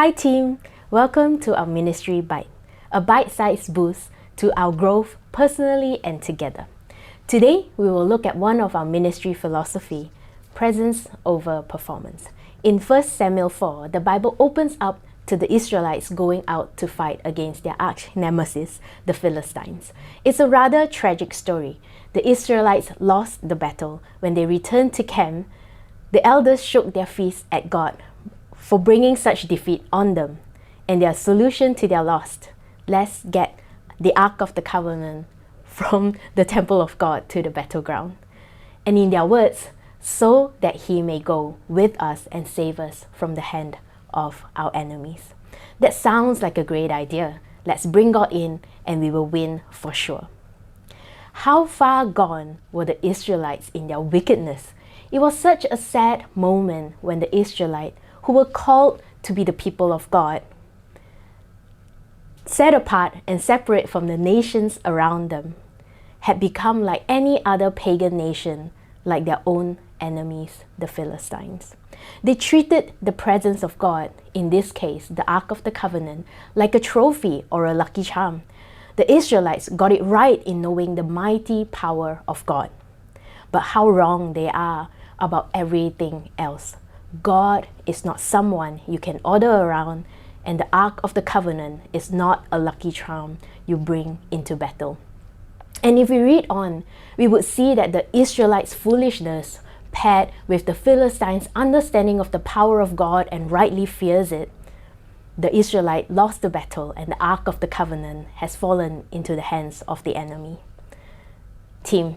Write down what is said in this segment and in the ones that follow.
Hi team, welcome to our Ministry Bite, a bite-sized boost to our growth personally and together. Today, we will look at one of our ministry philosophy, presence over performance. In 1 Samuel 4, the Bible opens up to the Israelites going out to fight against their arch-nemesis, the Philistines. It's a rather tragic story. The Israelites lost the battle. When they returned to camp, the elders shook their fists at God for bringing such defeat on them. And their solution to their loss: let's get the Ark of the Covenant from the temple of God to the battleground. And in their words, so that he may go with us and save us from the hand of our enemies. That sounds like a great idea. Let's bring God in and we will win for sure. How far gone were the Israelites in their wickedness? It was such a sad moment when the Israelites, who were called to be the people of God, set apart and separate from the nations around them, had become like any other pagan nation, like their own enemies, the Philistines. They treated the presence of God, in this case the Ark of the Covenant, like a trophy or a lucky charm. The Israelites got it right in knowing the mighty power of God. But how wrong they are about everything else. God is not someone you can order around, and the Ark of the Covenant is not a lucky charm you bring into battle. And if we read on, we would see that the Israelites' foolishness paired with the Philistines' understanding of the power of God and rightly fears it, the Israelite lost the battle and the Ark of the Covenant has fallen into the hands of the enemy. Team,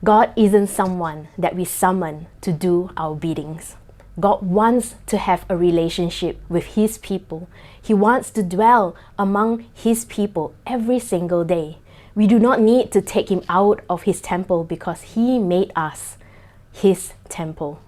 God isn't someone that we summon to do our biddings. God wants to have a relationship with His people. He wants to dwell among His people every single day. We do not need to take Him out of His temple because He made us His temple.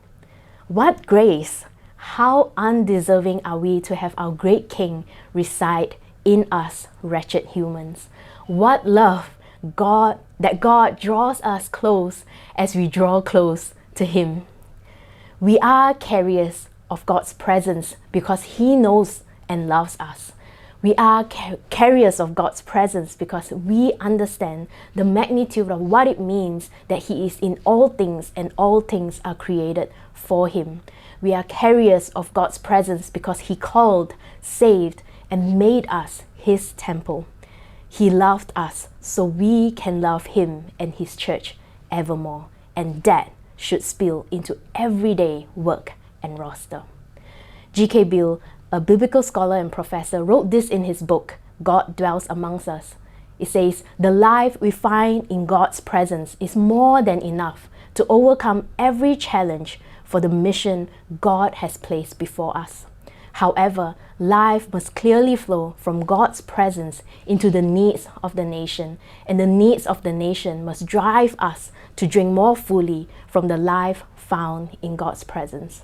What grace! How undeserving are we to have our great King reside in us wretched humans. What love that God draws us close as we draw close to Him. We are carriers of God's presence because He knows and loves us. We are carriers of God's presence because we understand the magnitude of what it means that He is in all things and all things are created for Him. We are carriers of God's presence because He called, saved, and made us His temple. He loved us so we can love Him and His church evermore, and that should spill into everyday work and roster. G.K. Bill, a biblical scholar and professor, wrote this in his book, God Dwells Amongst Us. It says, the life we find in God's presence is more than enough to overcome every challenge for the mission God has placed before us. However, life must clearly flow from God's presence into the needs of the nation, and the needs of the nation must drive us to drink more fully from the life found in God's presence.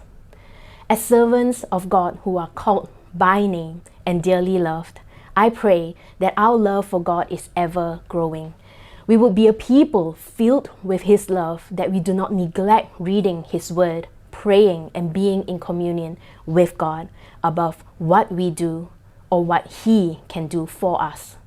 As servants of God who are called by name and dearly loved, I pray that our love for God is ever growing. We would be a people filled with His love, that we do not neglect reading His word, praying and being in communion with God above what we do or what He can do for us.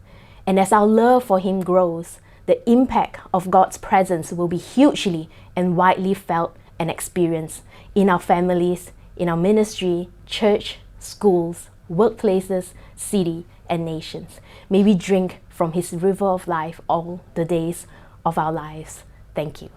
And as our love for Him grows, the impact of God's presence will be hugely and widely felt and experienced in our families, in our ministry, church, schools, workplaces, city, and nations. May we drink from His river of life all the days of our lives. Thank you.